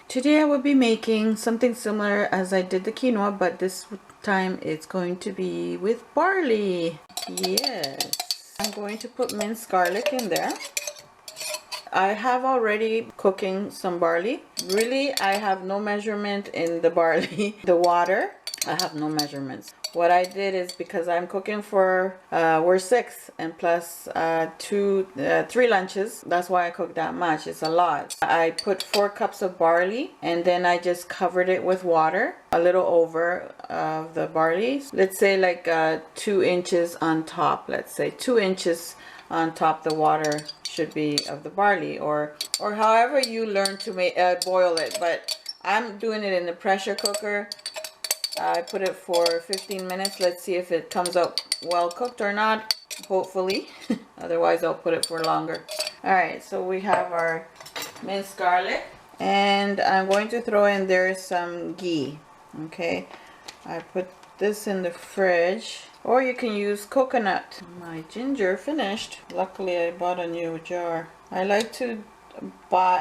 Today I will be making something similar as I did the quinoa, but this time it's going to be with barley. Yes. I'm going to put minced garlic in there. I have already cooking some barley. Really, I have no measurement in the barley. The water, I have no measurements. What I did is, because I'm cooking for, we're 6 and plus 3 lunches. That's why I cook that much. It's a lot. I put 4 cups of barley and then I just covered it with water, a little over the barley. Let's say like 2 inches on top. Let's say 2 inches on top the water should be of the barley, or however you learn to make boil it. But I'm doing it in the pressure cooker. I put it for 15 minutes. Let's see if it comes out well cooked or not. Hopefully. Otherwise I'll put it for longer. Alright, so we have our minced garlic, and I'm going to throw in there some ghee. Okay, I put this in the fridge, or you can use coconut. My ginger finished. Luckily I bought a new jar. I like to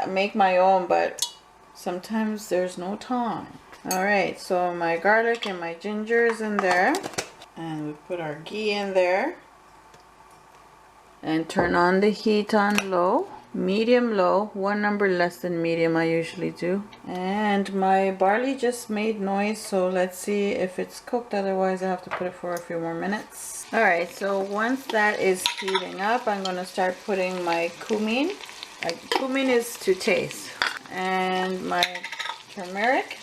make my own, but sometimes there's no time. Alright, so my garlic and my ginger is in there, and we put our ghee in there and turn on the heat on low, medium low, 1 number less than medium I usually do. And my barley just made noise, so let's see if it's cooked. Otherwise I have to put it for a few more minutes. Alright, so once that is heating up, I'm going to start putting my cumin. Cumin is to taste, and my turmeric.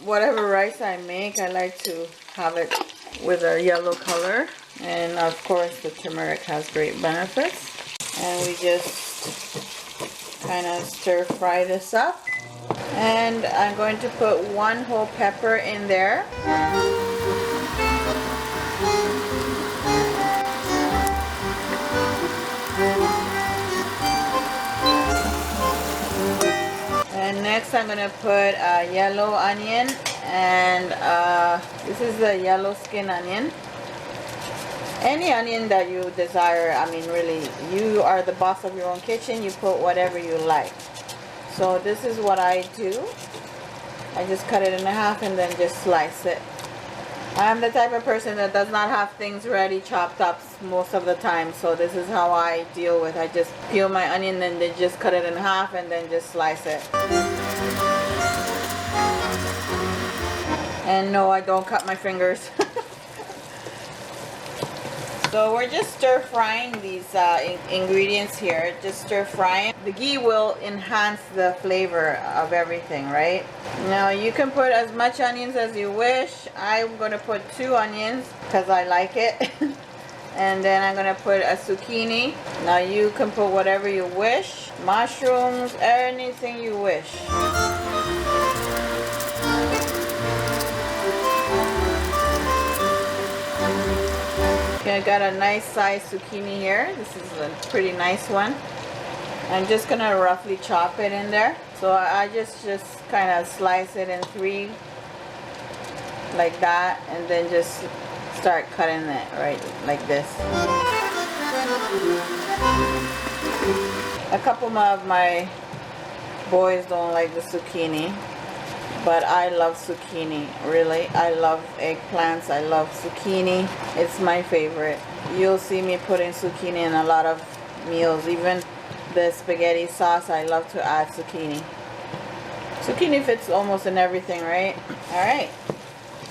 Whatever rice I make, I like to have it with a yellow color, and of course the turmeric has great benefits. And we just kind of stir fry this up, and I'm going to put 1 whole pepper in there. And next I'm going to put a yellow onion, and this is the yellow skin onion. Any onion that you desire. I mean, really, you are the boss of your own kitchen. You put whatever you like. So this is what I do. I just cut it in half and then just slice it. I'm the type of person that does not have things ready chopped up most of the time, so this is how I deal with. I just peel my onion and then just cut it in half and then just slice it. And no, I don't cut my fingers. So we're just stir frying these ingredients here. Just stir frying. The ghee will enhance the flavor of everything, right? Now you can put as much onions as you wish. I'm going to put 2 onions because I like it. And then I'm going to put a zucchini. Now you can put whatever you wish. Mushrooms, anything you wish. I got a nice size zucchini here. This is a pretty nice one. I'm just gonna roughly chop it in there. So I just kind of slice it in 3 like that, and then just start cutting it right like this. A couple of my boys don't like the zucchini, but I love zucchini. Really, I love eggplants. I love zucchini. It's my favorite. You'll see me putting zucchini in a lot of meals. Even the spaghetti sauce, I love to add zucchini. Zucchini fits almost in everything, right? Alright,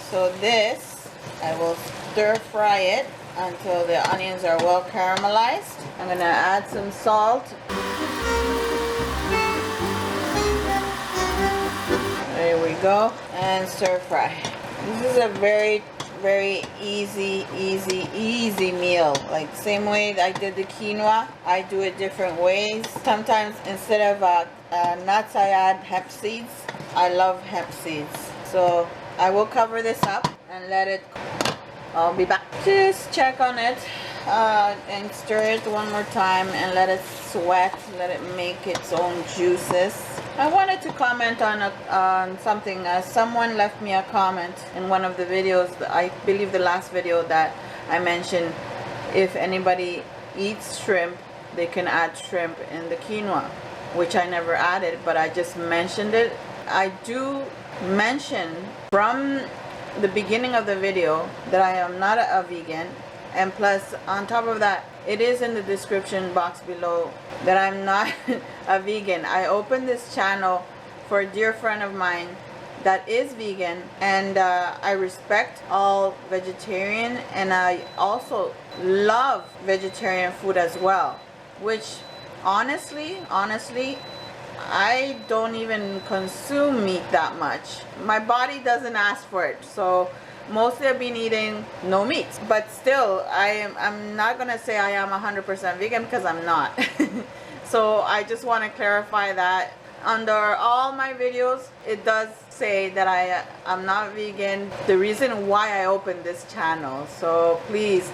so this, I will stir fry it until the onions are well caramelized. I'm gonna add some salt. There we go, and stir fry. This is a very easy meal. Like same way I did the quinoa, I do it different ways. Sometimes instead of nuts, I add hemp seeds. I love hemp seeds. So I will cover this up and let it cook. I'll be back. Just check on it and stir it 1 more time and let it sweat. Let it make its own juices. I wanted to comment on something. Someone left me a comment in one of the videos, I believe the last video, that I mentioned if anybody eats shrimp, they can add shrimp in the quinoa. which I never added, but I just mentioned it. I do mention from the beginning of the video that I am not a vegan, and plus on top of that, it is in the description box below that I'm not a vegan. I opened this channel for a dear friend of mine that is vegan, and I respect all vegetarian, and I also love vegetarian food as well, which honestly I don't even consume meat that much. My body doesn't ask for it, so mostly I've been eating no meat. But still, I'm not gonna say I am 100% vegan, because I'm not. So I just want to clarify that under all my videos it does say that I'm not vegan, the reason why I opened this channel. So please,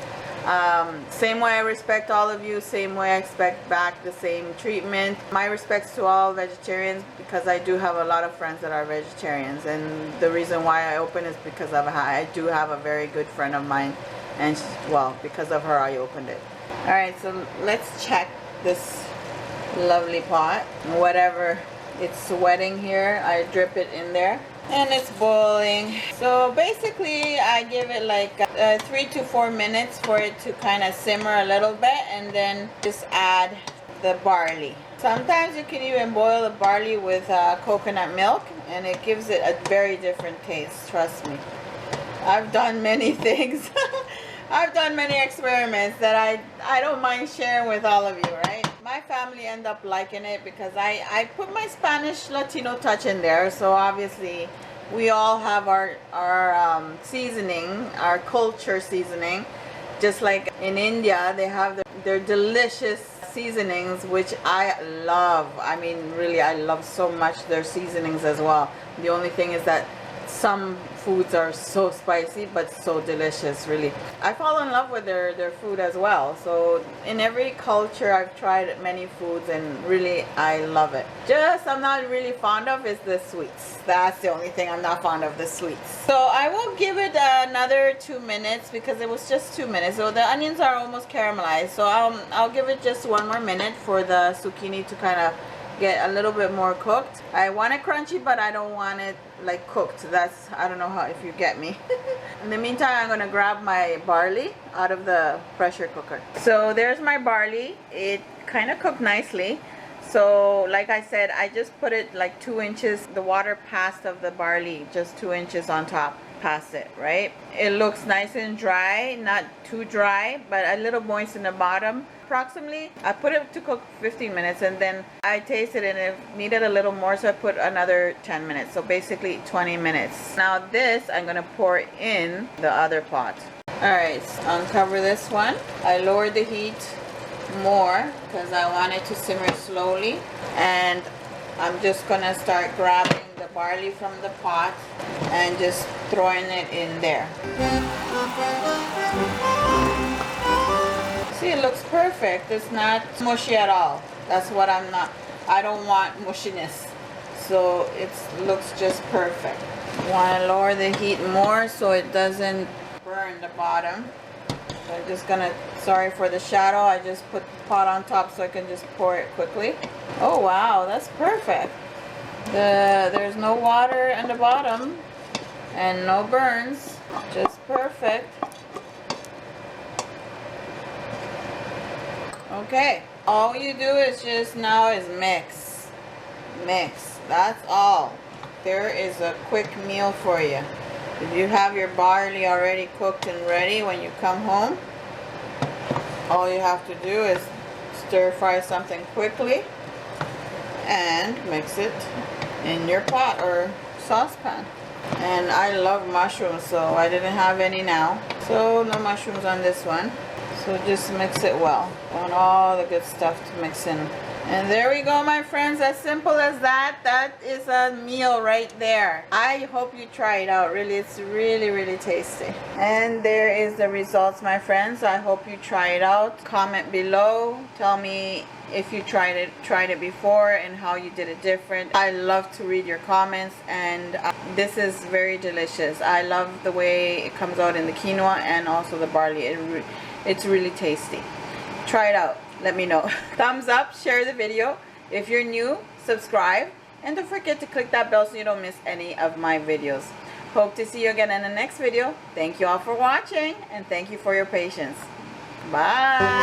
same way I respect all of you, same way I expect back the same treatment. My respects to all vegetarians, because I do have a lot of friends that are vegetarians, and the reason why I open is because I do have a very good friend of mine, and well, because of her I opened it. Alright, so let's check this lovely pot. Whatever it's sweating here, I drip it in there and it's boiling. So basically I give it like 3 to 4 minutes for it to kind of simmer a little bit, and then just add the barley. Sometimes you can even boil the barley with coconut milk, and it gives it a very different taste, trust me. I've done many things. I've done many experiments that I don't mind sharing with all of you, right? My family end up liking it because I put my Spanish Latino touch in there. So obviously we all have our seasoning, our culture seasoning. Just like in India, they have their delicious seasonings, which I love. I mean, really, I love so much their seasonings as well. The only thing is that some foods are so spicy but so delicious, really. I fall in love with their food as well. So in every culture I've tried many foods, and really I love it. Just I'm not really fond of is the sweets. That's the only thing I'm not fond of, the sweets. So I will give it another 2 minutes, because it was just 2 minutes. So the onions are almost caramelized, so I'll give it just 1 more minute for the zucchini to kind of get a little bit more cooked. I want it crunchy, but I don't want it like cooked. That's, I don't know how, if you get me. In the meantime, I'm gonna grab my barley out of the pressure cooker. So there's my barley. It kind of cooked nicely. So like I said, I just put it like 2 inches, the water past of the barley, just 2 inches on top past it, right? It looks nice and dry, not too dry, but a little moist in the bottom. Approximately, I put it to cook 15 minutes, and then I tasted it and it needed a little more, so I put another 10 minutes. So basically 20 minutes. Now this, I'm gonna pour in the other pot. Alright, so uncover this one. I lowered the heat more because I want it to simmer slowly, and I'm just gonna start grabbing the barley from the pot and just throwing it in there. See, it looks perfect. It's not mushy at all. That's what I don't want mushiness. So it looks just perfect. Want to lower the heat more so it doesn't burn the bottom. So I'm just gonna, sorry for the shadow, I just put the pot on top so I can just pour it quickly. Oh wow, that's perfect. There's no water in the bottom and no burns, just perfect. Okay, all you do is just now is mix, that's all. There is a quick meal for you. If you have your barley already cooked and ready when you come home, all you have to do is stir fry something quickly and mix it in your pot or saucepan. And I love mushrooms, so I didn't have any now, so no mushrooms on this one. So just mix it well. Want all the good stuff to mix in. And there we go, my friends. As simple as that. That is a meal right there. I hope you try it out. Really, it's really tasty. And there is the results, my friends. I hope you try it out. Comment below. Tell me if you tried it before and how you did it different. I love to read your comments, and this is very delicious. I love the way it comes out in the quinoa and also the barley. It's really tasty. Try it out. Let me know. Thumbs up, share the video, If you're new, subscribe. And don't forget to click that bell so you don't miss any of my videos. Hope to see you again in the next video. Thank you all for watching, and thank you for your patience. Bye.